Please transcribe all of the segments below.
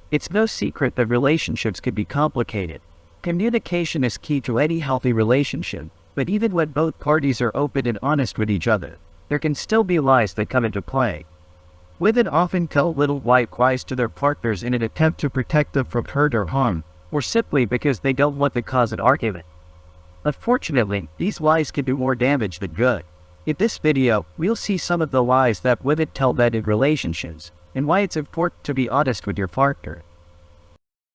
It's no secret that relationships can be complicated. Communication is key to any healthy relationship, but even when both parties are open and honest with each other, there can still be lies that come into play. Women often tell little white lies to their partners in an attempt to protect them from hurt or harm, or simply because they don't want to cause an argument. Unfortunately, these lies can do more damage than good. In this video, we'll see some of the lies that women tell men in relationships, and why it's important to be honest with your partner.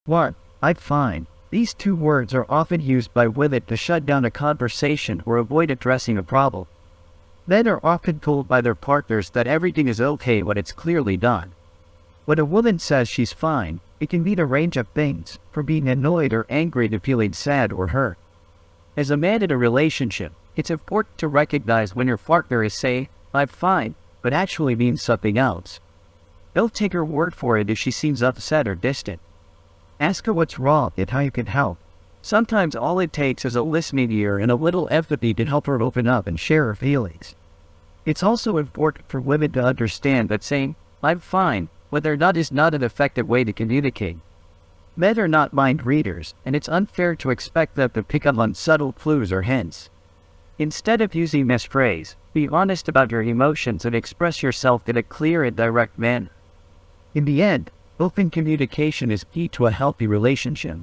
1. I'm fine. These two words are often used by women to shut down a conversation or avoid addressing a problem. Men are often told by their partners that everything is okay when it's clearly not. When a woman says she's fine, it can mean a range of things, from being annoyed or angry to feeling sad or hurt. As a man in a relationship, it's important to recognize when your partner is saying, I'm fine, but actually means something else. Don't take her word for it if she seems upset or distant. Ask her what's wrong and how you can help. Sometimes all it takes is a listening ear and a little empathy to help her open up and share her feelings. It's also important for women to understand that saying, I'm fine, when they're not is not an effective way to communicate. Men are not mind readers, and it's unfair to expect them to pick up on subtle clues or hints. Instead of using this phrase, be honest about your emotions and express yourself in a clear and direct manner. In the end, open communication is key to a healthy relationship.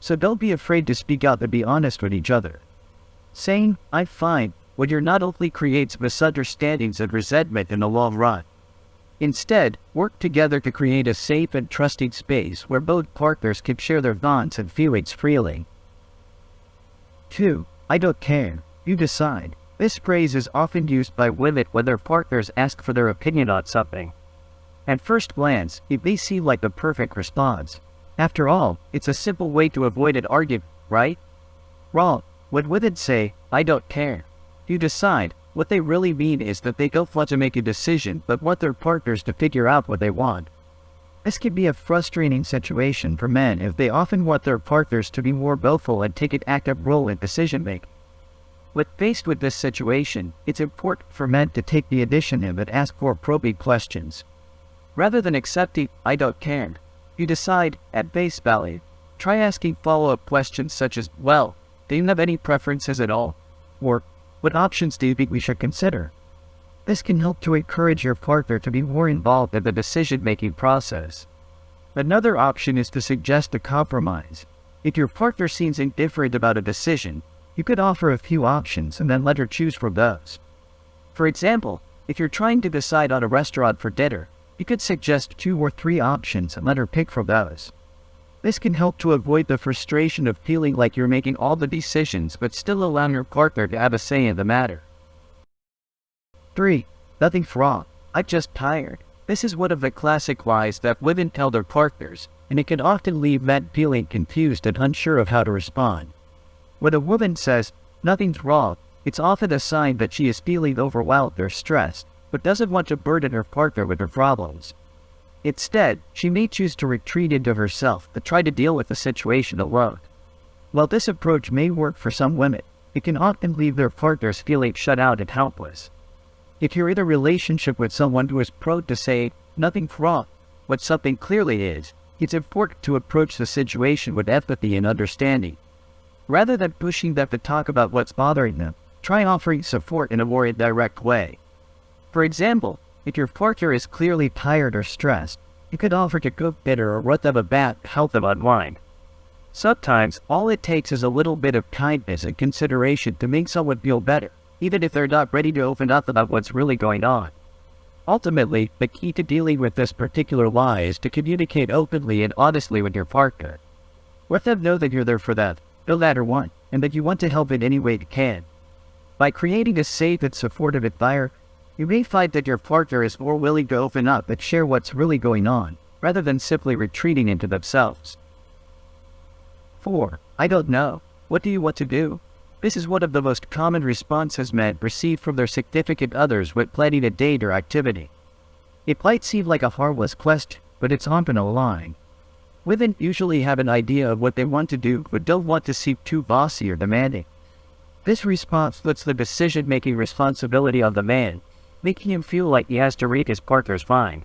So don't be afraid to speak out and be honest with each other. Saying, I'm fine, when you're not only creates misunderstandings and resentment in the long run. Instead, work together to create a safe and trusting space where both partners can share their thoughts and feelings freely. 2. I don't care. You decide. This phrase is often used by women when their partners ask for their opinion on something. At first glance, it may seem like the perfect response. After all, it's a simple way to avoid an argument, right? Wrong. When women say, I don't care, you decide, what they really mean is that they don't want to make a decision but want their partners to figure out what they want. This can be a frustrating situation for men if they often want their partners to be more vocal and take an active role in decision-making. When faced with this situation, it's important for men to take the initiative and ask more probing questions. Rather than accepting, I don't care, you decide, at face value, try asking follow-up questions such as, well, do you have any preferences at all? Or, what options do you think we should consider? This can help to encourage your partner to be more involved in the decision-making process. Another option is to suggest a compromise. If your partner seems indifferent about a decision, you could offer a few options and then let her choose from those. For example, if you're trying to decide on a restaurant for dinner, you could suggest 2 or 3 options and let her pick from those. This can help to avoid the frustration of feeling like you're making all the decisions but still allowing your partner to have a say in the matter. 3. Nothing's wrong. I'm just tired. This is one of the classic lies that women tell their partners, and it can often leave men feeling confused and unsure of how to respond. When a woman says, nothing's wrong, it's often a sign that she is feeling overwhelmed or stressed, but doesn't want to burden her partner with her problems. Instead, she may choose to retreat into herself to try to deal with the situation alone. While this approach may work for some women, it can often leave their partners feeling shut out and helpless. If you're in a relationship with someone who is prone to say, nothing's wrong, when something clearly is, it's important to approach the situation with empathy and understanding. Rather than pushing them to talk about what's bothering them, try offering support in a more indirect way. For example, if your partner is clearly tired or stressed, you could offer to cook dinner or run them a bath to help them unwind. Sometimes, all it takes is a little bit of kindness and consideration to make someone feel better, even if they're not ready to open up about what's really going on. Ultimately, the key to dealing with this particular lie is to communicate openly and honestly with your partner. Let them know that you're there for them, no matter what, and that you want to help in any way you can. By creating a safe and supportive environment, you may find that your partner is more willing to open up and share what's really going on, rather than simply retreating into themselves. 4. I don't know. What do you want to do? This is one of the most common responses men receive from their significant others when planning a date or activity. It might seem like a harmless question, but it's often a lie. Women usually have an idea of what they want to do, but don't want to seem too bossy or demanding. This response puts the decision-making responsibility on the man, making him feel like he has to read his partner's mind.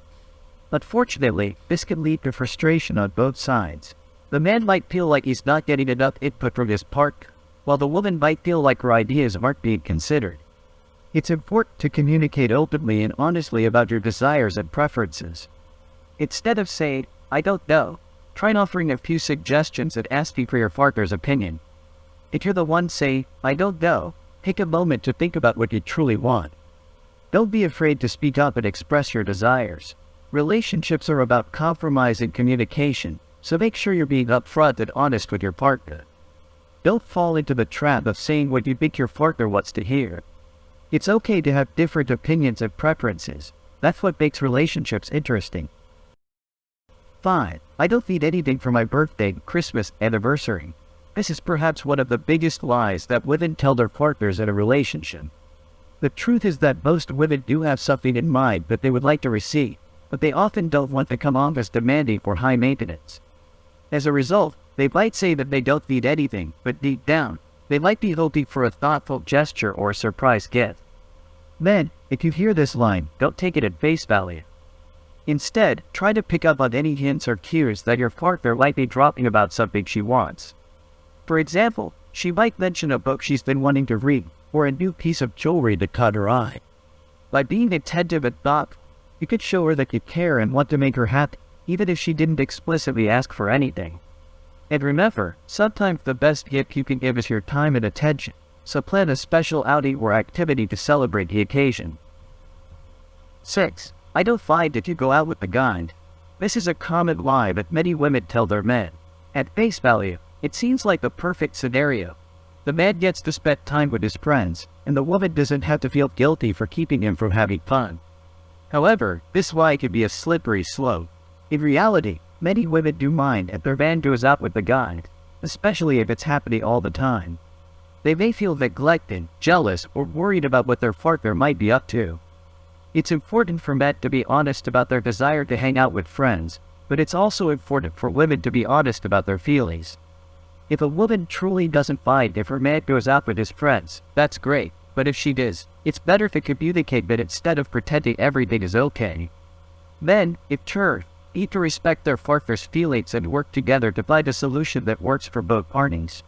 Unfortunately, this can lead to frustration on both sides. The man might feel like he's not getting enough input from his partner, while the woman might feel like her ideas aren't being considered. It's important to communicate openly and honestly about your desires and preferences. Instead of saying, "I don't know," try offering a few suggestions and asking for your partner's opinion. If you're the one saying, "I don't know," take a moment to think about what you truly want. Don't be afraid to speak up and express your desires. Relationships are about compromise and communication, so make sure you're being upfront and honest with your partner. Don't fall into the trap of saying what you think your partner wants to hear. It's okay to have different opinions and preferences. That's what makes relationships interesting. 5. I don't need anything for my birthday, Christmas, anniversary. This is perhaps one of the biggest lies that women tell their partners in a relationship. The truth is that most women do have something in mind that they would like to receive, but they often don't want to come off as demanding or high maintenance. As a result, they might say that they don't need anything, but deep down, they might be hoping for a thoughtful gesture or a surprise gift. Then, if you hear this line, don't take it at face value. Instead, try to pick up on any hints or cues that your partner might be dropping about something she wants. For example, she might mention a book she's been wanting to read, or a new piece of jewelry that caught her eye. By being attentive and thoughtful, you could show her that you care and want to make her happy, even if she didn't explicitly ask for anything. And remember, sometimes the best gift you can give is your time and attention, so plan a special outing or activity to celebrate the occasion. 6. I don't find if you go out with the guy. This is a common lie that many women tell their men. At face value, it seems like the perfect scenario. The man gets to spend time with his friends, and the woman doesn't have to feel guilty for keeping him from having fun. However, this lie can be a slippery slope. In reality, many women do mind if their man goes out with the guy, especially if it's happening all the time. They may feel neglected, jealous, or worried about what their partner might be up to. It's important for men to be honest about their desire to hang out with friends, but it's also important for women to be honest about their feelings. If a woman truly doesn't mind if her man goes out with his friends, that's great, but if she does, it's better to communicate that instead of pretending everything is okay. Men, in turn, need to respect their partner's feelings and work together to find a solution that works for both parties.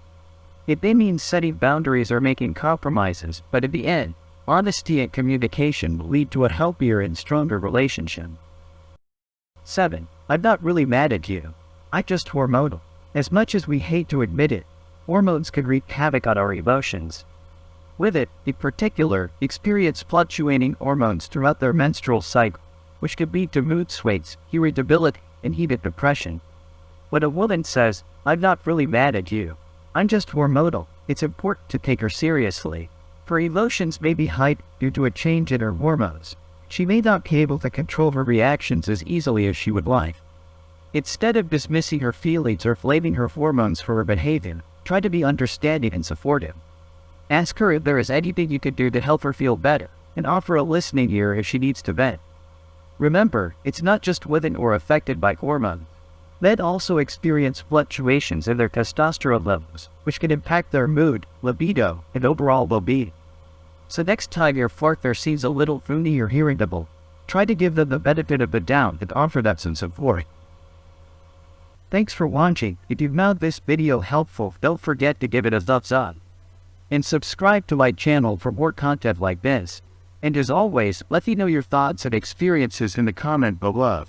It may mean setting boundaries or making compromises, but in the end, honesty and communication will lead to a healthier and stronger relationship. 7. I'm not really mad at you. I'm just hormonal. As much as we hate to admit it, hormones can wreak havoc on our emotions. Women, in particular, experience fluctuating hormones throughout their menstrual cycle, which can lead to mood swings, irritability, and even depression. When a woman says, "I'm not really mad at you, I'm just hormonal," it's important to take her seriously. Her emotions may be heightened due to a change in her hormones. She may not be able to control her reactions as easily as she would like. Instead of dismissing her feelings or blaming her hormones for her behavior, try to be understanding and supportive. Ask her if there is anything you could do to help her feel better, and offer a listening ear if she needs to vent. Remember, it's not just women who are affected by hormones. Men also experience fluctuations in their testosterone levels, which can impact their mood, libido, and overall well-being. So next time your partner seems a little moody or irritable, try to give them the benefit of the doubt and offer them some support. Thanks for watching. If you found this video helpful, don't forget to give it a thumbs up. And subscribe to my channel for more content like this. And as always, let me know your thoughts and experiences in the comment below.